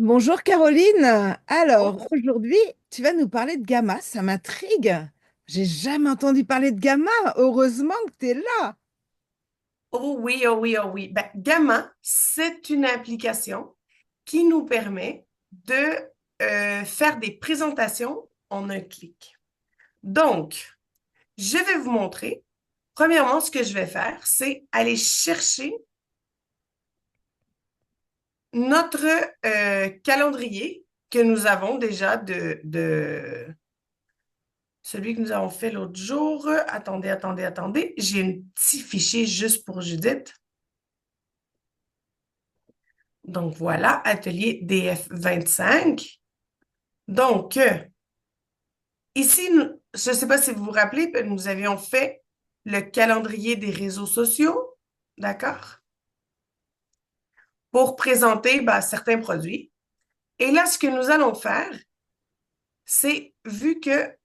Bonjour Caroline. Alors, Oh, aujourd'hui, tu vas nous parler de gamma, ça m'intrigue. J'ai jamais entendu parler de gamma. Heureusement que tu es là. oh oui, oh oui, oh oui. Ben, Gamma, c'est une application qui nous permet de faire des présentations en un clic. Donc, je vais vous montrer. Premièrement, ce que je vais faire, c'est aller chercher notre calendrier que nous avons déjà de celui que nous avons fait l'autre jour. Attendez, attendez, attendez. J'ai un petit fichier juste pour Judith. Donc voilà, atelier DF25. Donc, ici, je ne sais pas si vous vous rappelez, nous avions fait le calendrier des réseaux sociaux, d'accord, pour présenter certains produits. Et là, ce que nous allons faire, c'est, vu que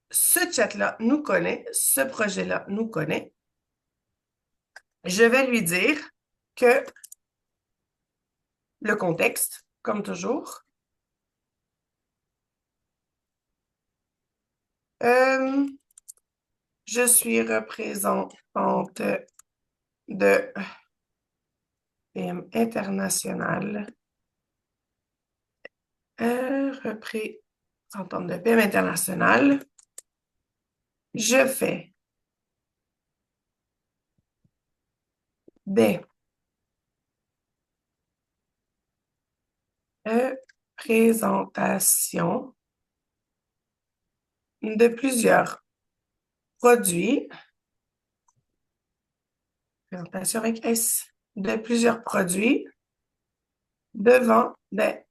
ce chat-là nous connaît, ce projet-là nous connaît, je vais lui dire que le contexte, comme toujours, euh, je suis représentante de PM international, représentante de PM international. Je fais des présentations de plusieurs produits, présentation avec S, de plusieurs produits devant des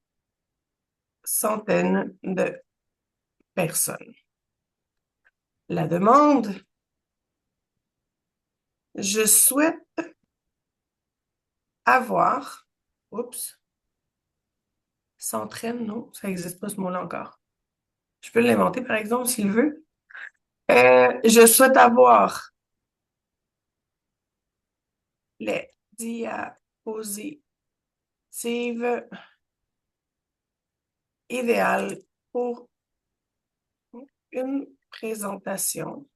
centaines de personnes. La demande, je souhaite avoir, oups, s'entraîne, non, ça n'existe pas ce mot-là encore. Je peux l'inventer, par exemple, s'il veut. Je souhaite avoir les diapositives idéales pour une présentation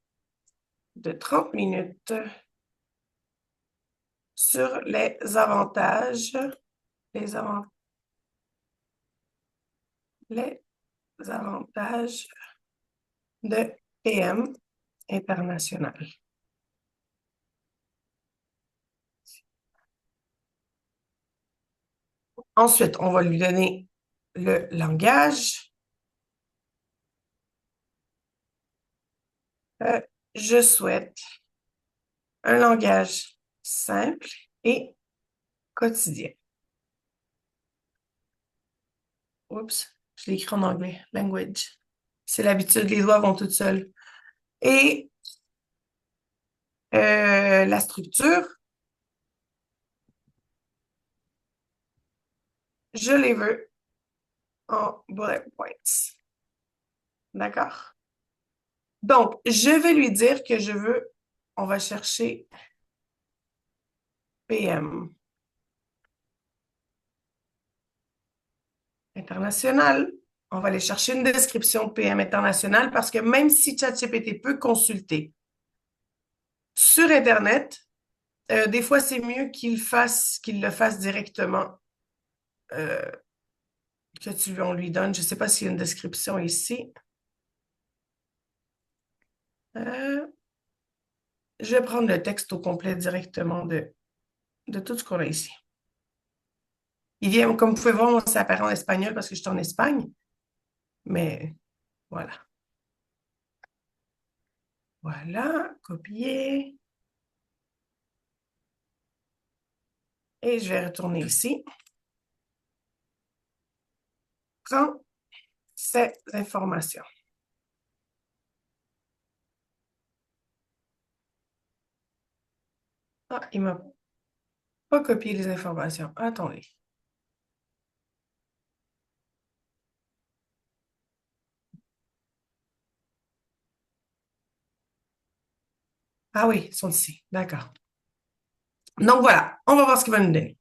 de 30 minutes sur les, avant- les avantages de PM international. Ensuite, on va lui donner le langage. Euh, je souhaite un langage simple et quotidien. Oups, je l'ai écrit en anglais. Language. C'est l'habitude, les doigts vont toutes seules. Et la structure, je les veux en bullet points. D'accord? Donc, je vais lui dire que je veux, on va chercher PM international. On va aller chercher une description de PM international parce que même si ChatGPT peut consulter sur Internet, des fois, c'est mieux qu'il le fasse directement euh, on lui donne. Je ne sais pas s'il y a une description ici. Euh, je vais prendre le texte au complet directement de tout ce qu'on a ici. Il vient, comme vous pouvez voir, moi, ça apparaît en espagnol parce que je suis en Espagne. Mais voilà. Voilà, copier. Et je vais retourner ici. Prends ces informations. Ah, il ne m'a pas copié les informations. Attendez. Ah oui, ils sont ici. D'accord. Donc voilà, on va voir ce qu'il va nous donner.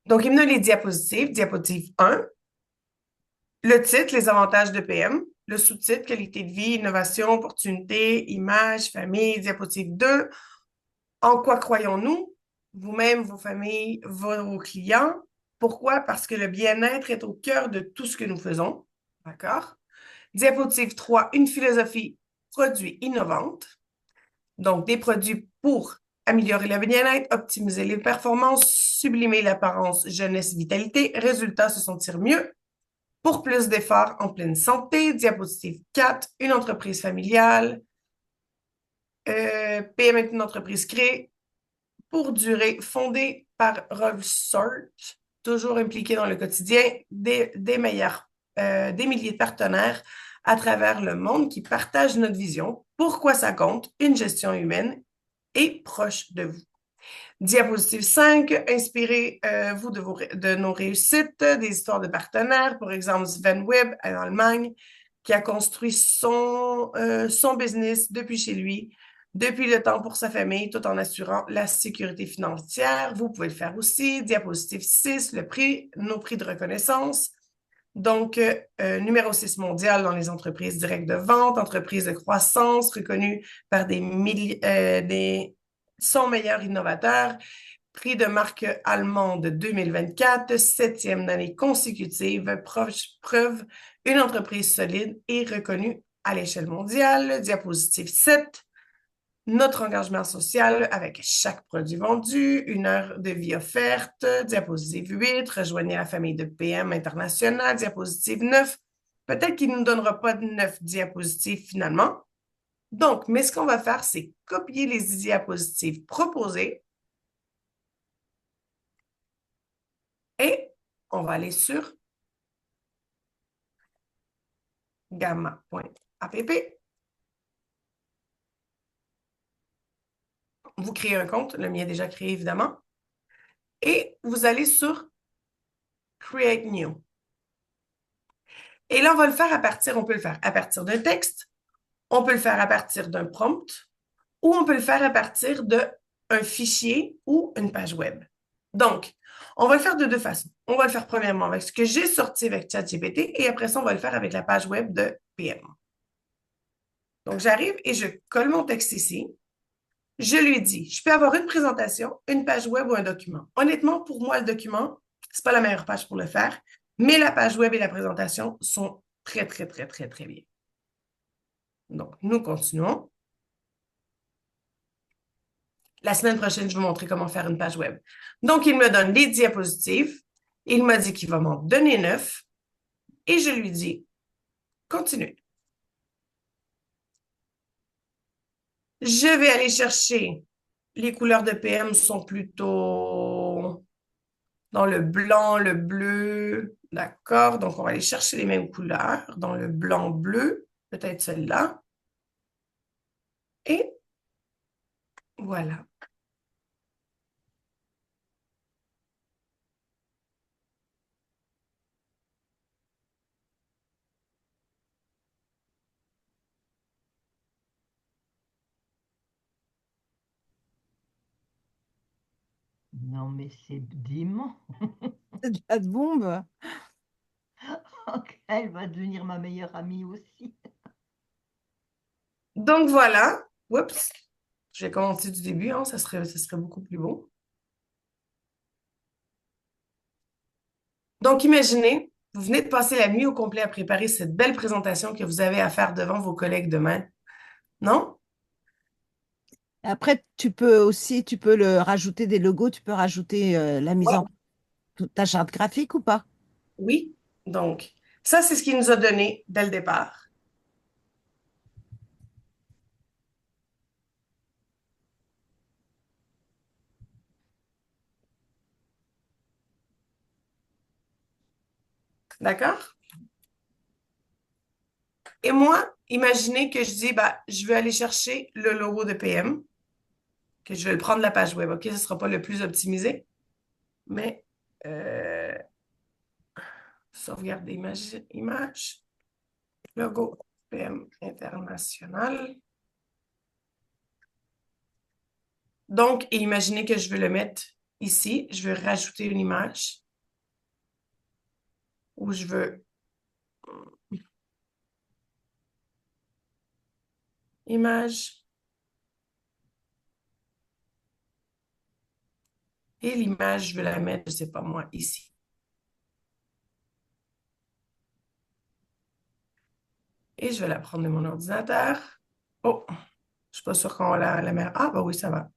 Donc, il me donne les diapositives. Diapositive 1, le titre, les avantages de PM. Le sous-titre, qualité de vie, innovation, opportunité, image, famille. Diapositive 2, en quoi croyons-nous? Vous-même, vos familles, vos clients. Pourquoi? Parce que le bien-être est au cœur de tout ce que nous faisons. D'accord? Diapositive 3, une philosophie produit innovante. Donc, des produits pour améliorer le bien-être, optimiser les performances, sublimer l'apparence, jeunesse, vitalité. Résultat, se sentir mieux. Pour plus d'efforts en pleine santé. Diapositive 4, une entreprise familiale. PM est une entreprise créée pour durer, fondée par Rolf Sort, toujours impliqué dans le quotidien des milliers de partenaires à travers le monde qui partagent notre vision. Pourquoi ça compte? Une gestion humaine et proche de vous. Diapositive 5, inspirez-vous de nos réussites, des histoires de partenaires, par exemple Sven Webb en Allemagne, qui a construit son business depuis chez lui, depuis le temps pour sa famille, tout en assurant la sécurité financière. Vous pouvez le faire aussi. Diapositive 6, nos prix de reconnaissance. Donc, numéro 6 mondial dans les entreprises directes de vente, entreprises de croissance reconnues par des 100 meilleurs innovateurs, prix de marque allemande 2024, septième année consécutive, preuve, une entreprise solide et reconnue à l'échelle mondiale. Diapositive 7, notre engagement social avec chaque produit vendu, une heure de vie offerte. Diapositive 8, rejoignez la famille de PM International. Diapositive 9, peut-être qu'il ne nous donnera pas de 9 diapositives finalement. Donc, mais ce qu'on va faire, c'est copier les diapositives proposées et on va aller sur gamma.app. Vous créez un compte, le mien est déjà créé évidemment, et vous allez sur Create New. Et là, on va le faire on peut le faire à partir d'un texte, on peut le faire à partir d'un prompt, ou on peut le faire à partir d'un fichier ou une page web. Donc, on va le faire de deux façons. On va le faire premièrement avec ce que j'ai sorti avec ChatGPT et après ça, on va le faire avec la page web de PM. Donc, j'arrive et je colle mon texte ici. Je lui dis, je peux avoir une présentation, une page web ou un document. Honnêtement, pour moi, le document, c'est pas la meilleure page pour le faire, mais la page web et la présentation sont très, très, très, très, très bien. Donc, nous continuons. La semaine prochaine, je vais vous montrer comment faire une page web. Donc, il me donne les diapositives. Il m'a dit qu'il va m'en donner 9. Et je lui dis, continue. Je vais aller chercher. Les couleurs de PM sont plutôt dans le blanc, le bleu. D'accord? Donc, on va aller chercher les mêmes couleurs dans le blanc-bleu. Peut-être celle-là. Et voilà. Non, mais c'est dément. C'est de la bombe. Elle va devenir ma meilleure amie aussi. Donc, voilà. Oups. Je vais commencer du début, hein, ça serait beaucoup plus beau. Donc, imaginez, vous venez de passer la nuit au complet à préparer cette belle présentation que vous avez à faire devant vos collègues demain. Non? Après, tu peux le rajouter des logos, tu peux rajouter la mise Ouais. en ta charte graphique ou pas? Oui. Donc, ça, c'est ce qu'il nous a donné dès le départ. D'accord? Et moi, imaginez que je dis, bah, je vais aller chercher le logo de PM, que je vais le prendre de la page web. OK, ce ne sera pas le plus optimisé, mais sauvegarder image, logo PM international. Donc, et imaginez que je veux le mettre ici, je veux rajouter une image où je veux image et l'image, je veux la mettre, je sais pas moi, ici. Et je vais la prendre de mon ordinateur. Oh, je suis pas sûre qu'on va la mettre. Ah, bah oui, ça va.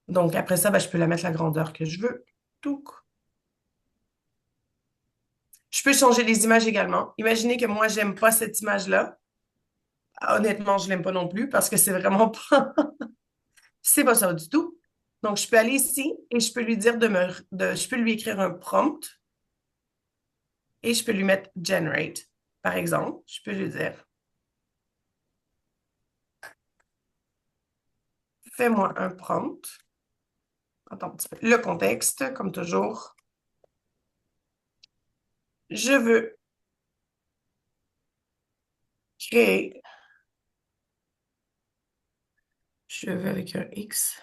Donc, après ça, ben, je peux la mettre la grandeur que je veux. Touc. Je peux changer les images également. Imaginez que moi, j'aime pas cette image-là. Honnêtement, je l'aime pas non plus parce que c'est vraiment pas, c'est pas ça du tout. Donc, je peux aller ici et je peux lui dire je peux lui écrire un prompt et je peux lui mettre generate. Par exemple, je peux lui dire, fais-moi un prompt. Attends un petit peu. Le contexte, comme toujours. Je veux créer, je veux avec un X,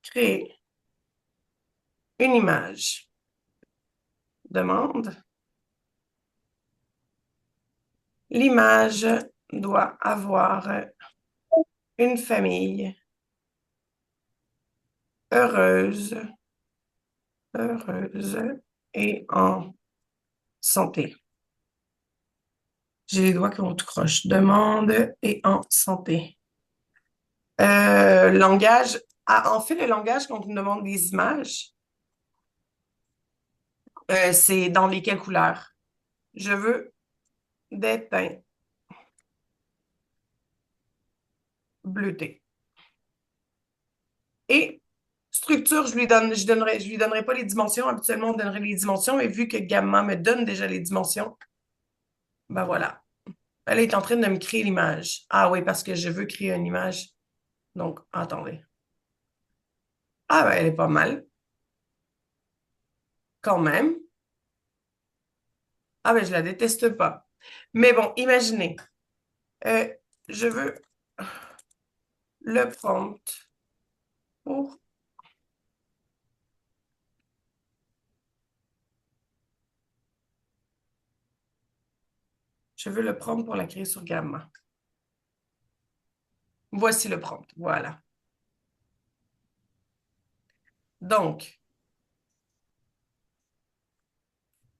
créer une image. Demande. L'image doit avoir une famille heureuse, heureuse et en santé. J'ai les doigts qui vont tout croche. Demande et en santé. Langage. Ah, en fait, le langage, quand on nous demande des images, c'est dans lesquelles couleurs? Je veux des teints bleutés. Et structure, je lui donnerai pas les dimensions. Habituellement, on donnerait les dimensions, mais vu que Gamma me donne déjà les dimensions, ben voilà. Elle est en train de me créer l'image. Ah oui, parce que je veux créer une image. Donc, attendez. Ah ben, elle est pas mal. Quand même. Ah ben, je la déteste pas. Mais bon, imaginez. Euh, je veux le prompt pour... Je veux le prompt pour la créer sur Gamma. Voici le prompt. Voilà. Donc,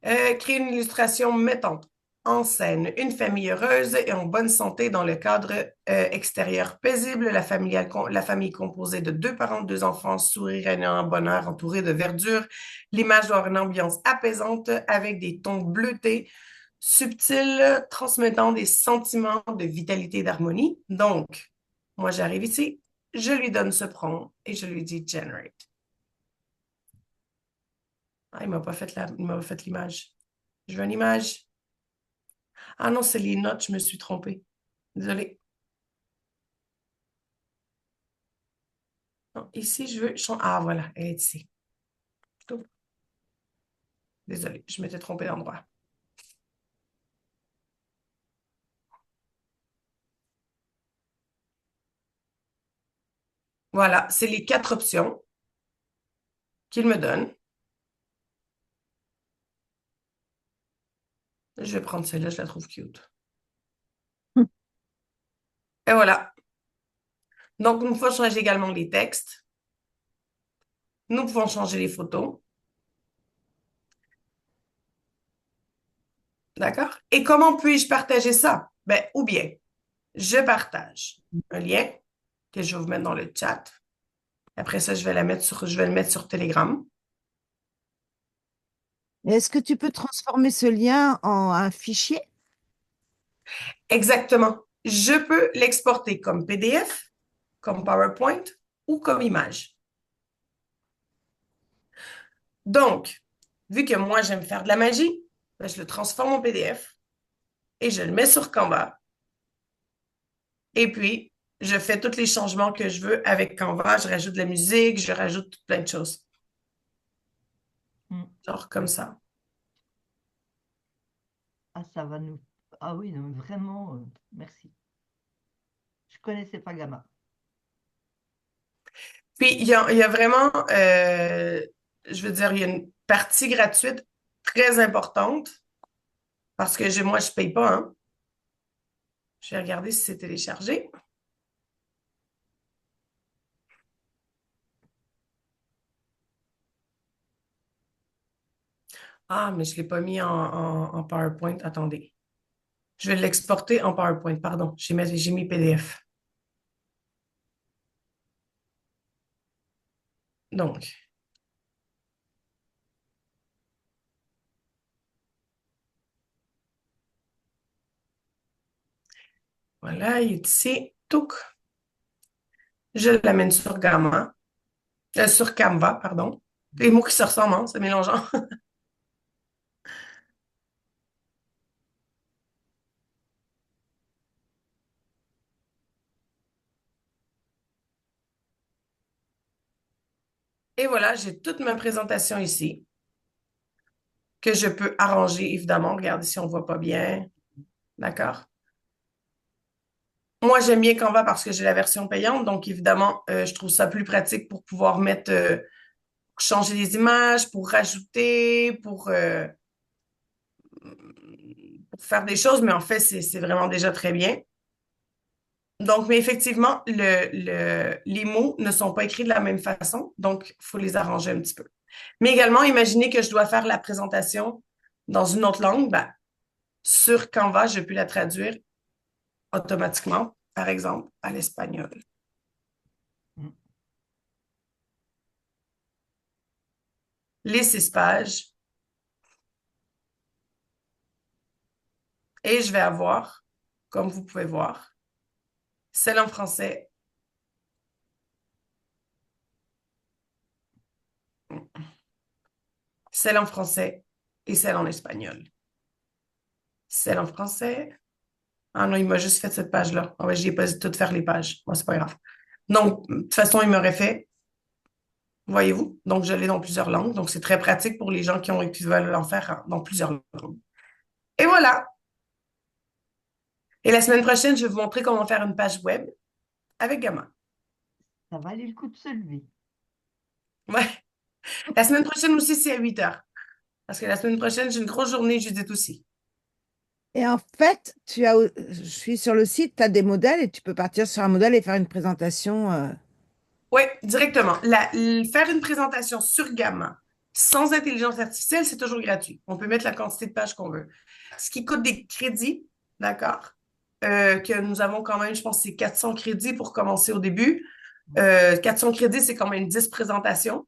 créer une illustration mettant en scène une famille heureuse et en bonne santé dans le cadre extérieur paisible, la famille composée de deux parents, deux enfants, sourire en bonheur, entouré de verdure. L'image doit avoir une ambiance apaisante avec des tons bleutés, subtils, transmettant des sentiments de vitalité et d'harmonie. Donc, moi, j'arrive ici, je lui donne ce prompt et je lui dis Generate. Ah, il m'a pas fait il m'a pas fait l'image. Je veux une image. Ah non, c'est les notes, je me suis trompée. Désolée. Non, ici, je veux... Ah, voilà, elle est ici. Désolée, je m'étais trompée d'endroit. Voilà, c'est les 4 options qu'il me donne. Je vais prendre celle-là, je la trouve cute. Et voilà. Donc, nous pouvons changer également les textes. Nous pouvons changer les photos. D'accord? Et comment puis-je partager ça? Ben, ou bien, je partage un lien que je vais vous mettre dans le chat. Après ça, je vais le mettre sur Telegram. Est-ce que tu peux transformer ce lien en un fichier? Exactement. Je peux l'exporter comme PDF, comme PowerPoint ou comme image. Donc, vu que moi, j'aime faire de la magie, ben, je le transforme en PDF et je le mets sur Canva. Et puis, je fais tous les changements que je veux avec Canva. Je rajoute de la musique, je rajoute plein de choses. Mm. Genre comme ça. Ah, ça va nous... Ah oui, non, vraiment, merci. Je connaissais pas Gamma. Puis, il y a vraiment, je veux dire, il y a une partie gratuite très importante parce que moi, je paye pas, hein. Je vais regarder si c'est téléchargé. Ah, mais je ne l'ai pas mis en PowerPoint. Attendez. Je vais l'exporter en PowerPoint, pardon. J'ai mis PDF. Donc, voilà, il est ici. Touc. Je l'amène sur Gamma, sur Canva, pardon. Les mots qui se ressemblent, hein, c'est mélangeant. Et voilà, j'ai toute ma présentation ici que je peux arranger, évidemment. Regardez si on ne voit pas bien. D'accord? Moi, j'aime bien Canva parce que j'ai la version payante. Donc, évidemment, je trouve ça plus pratique pour pouvoir mettre, changer les images, pour rajouter, pour faire des choses. Mais en fait, c'est vraiment déjà très bien. Donc, mais effectivement, les mots ne sont pas écrits de la même façon. Donc, il faut les arranger un petit peu. Mais également, imaginez que je dois faire la présentation dans une autre langue. Ben, sur Canva, je peux la traduire automatiquement, par exemple, à l'espagnol. Mm. Les 6 pages. Et je vais avoir, comme vous pouvez voir, celle en français, celle en français et celle en espagnol. Celle en français. Ah non, il m'a juste fait cette page-là. Ah ouais, j'y ai pas dit tout faire les pages. Moi, c'est pas grave. Donc, de toute façon, il m'aurait fait, voyez-vous. Donc, je l'ai dans plusieurs langues. Donc, c'est très pratique pour les gens qui veulent en faire dans plusieurs langues. Et voilà. Et la semaine prochaine, je vais vous montrer comment faire une page web avec Gamma. Ça valait le coup de se lever. Ouais. La semaine prochaine aussi, c'est à 8 heures. Parce que la semaine prochaine, j'ai une grosse journée Judith aussi. Et en fait, je suis sur le site, tu as des modèles et tu peux partir sur un modèle et faire une présentation. Oui, directement. Faire une présentation sur Gamma sans intelligence artificielle, c'est toujours gratuit. On peut mettre la quantité de pages qu'on veut. Ce qui coûte des crédits, d'accord? Que nous avons quand même, je pense que c'est 400 crédits pour commencer au début. 400 crédits, c'est quand même 10 présentations.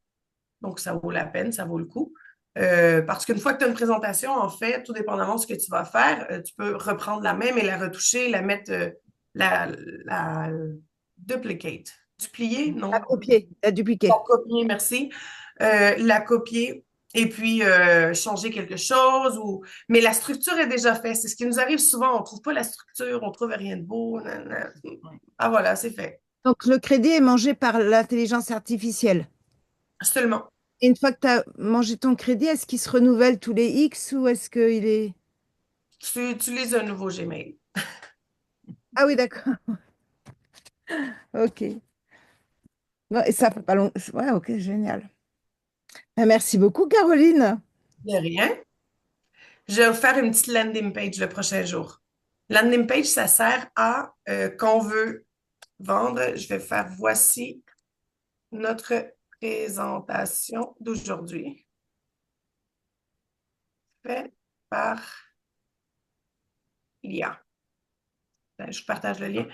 Donc, ça vaut la peine, ça vaut le coup. Parce qu'une fois que tu as une présentation, en fait, tout dépendamment de ce que tu vas faire, tu peux reprendre la même et la retoucher, la mettre, la duplicate. Duplier? À Non. copier, à Bon, dupliquer. copier, merci. La copier et puis changer quelque chose. Mais la structure est déjà faite. C'est ce qui nous arrive souvent. On ne trouve pas la structure, on ne trouve rien de beau. Nanana. Ouais. Ah voilà, c'est fait. Donc, le crédit est mangé par l'intelligence artificielle. Seulement. Et une fois que tu as mangé ton crédit, est-ce qu'il se renouvelle tous les X ou est-ce qu'il est... Tu utilises un nouveau Gmail. Ah oui, d'accord. Ok. Non, et ça fait pas long. Ouais, ok, génial. Merci beaucoup, Caroline. De rien. Je vais vous faire une petite landing page le prochain jour. Landing page, ça sert à quand on veut vendre. Je vais faire voici notre présentation d'aujourd'hui, faite par l'IA. Je vous partage le lien.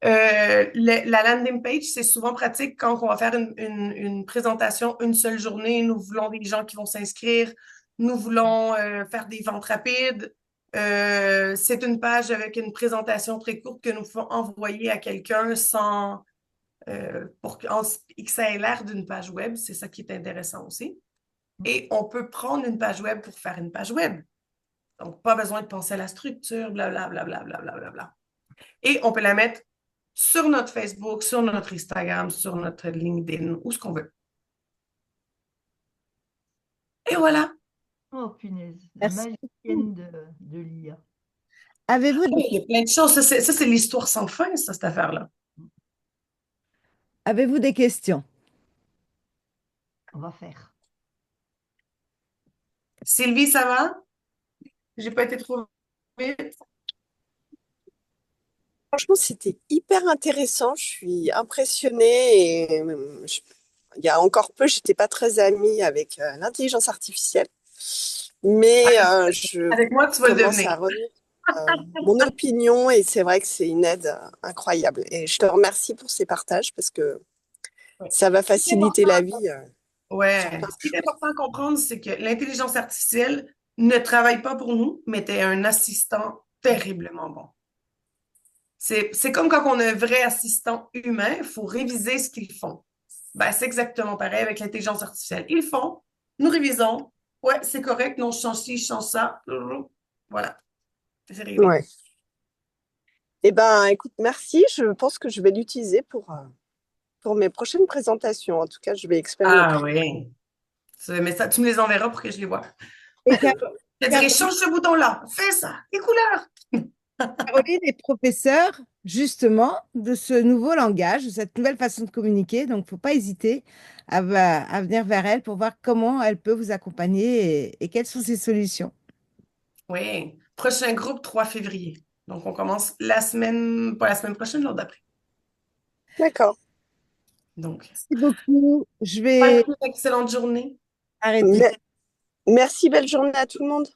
La landing page, c'est souvent pratique quand on va faire une présentation une seule journée. Nous voulons des gens qui vont s'inscrire. Nous voulons faire des ventes rapides. C'est une page avec une présentation très courte que nous pouvons envoyer à quelqu'un sans pour que ça ait l'air d'une page web. C'est ça qui est intéressant aussi. Et on peut prendre une page web pour faire une page web. Donc, pas besoin de penser à la structure, blablabla, blablabla, blablabla. Et on peut la mettre sur notre Facebook, sur notre Instagram, sur notre LinkedIn, où ce qu'on veut. Et voilà. Oh, punaise, la Merci. magicienne de l'IA. Avez-vous Il des, y a plein de choses. Ça, c'est l'histoire sans fin, ça, cette affaire-là. avez-vous des questions? on va faire. Sylvie, ça va? J'ai pas été trop vite. Franchement, c'était hyper intéressant. Je suis impressionnée et il y a encore peu, j'étais pas très amie avec l'intelligence artificielle, mais je Avec moi, tu vas le commence devenir. à revenir mon opinion et c'est vrai que c'est une aide incroyable. Et je te remercie pour ces partages parce que Ouais. ça va Ce qui est faciliter important, la vie sur ouais. plein Ce de qui est choses. important à comprendre, c'est que l'intelligence artificielle ne travaille pas pour nous, mais t'es un assistant terriblement bon. C'est comme quand on a un vrai assistant humain, il faut réviser ce qu'ils font. Ben, c'est exactement pareil avec l'intelligence artificielle. Ils font, nous révisons. Ouais, c'est correct, non, je change ci, je change ça. Voilà, c'est réglé. Ouais. Eh ben, écoute, merci. Je pense que je vais l'utiliser pour mes prochaines présentations. En tout cas, je vais Ah expérimenter. oui. Mais ça, tu me les enverras pour que je les vois. Et Je te dirais, change ce bouton-là, fais ça, les couleurs. Caroline est professeure justement de ce nouveau langage, de cette nouvelle façon de communiquer. Donc, il ne faut pas hésiter à venir vers elle pour voir comment elle peut vous accompagner et quelles sont ses solutions. Oui. Prochain groupe, 3 février. Donc, on commence la semaine, pas la semaine prochaine, l'autre d'après. D'accord. Donc, Merci beaucoup. Je passe vais une excellente journée. arrêter. Me- Merci, belle journée à tout le monde.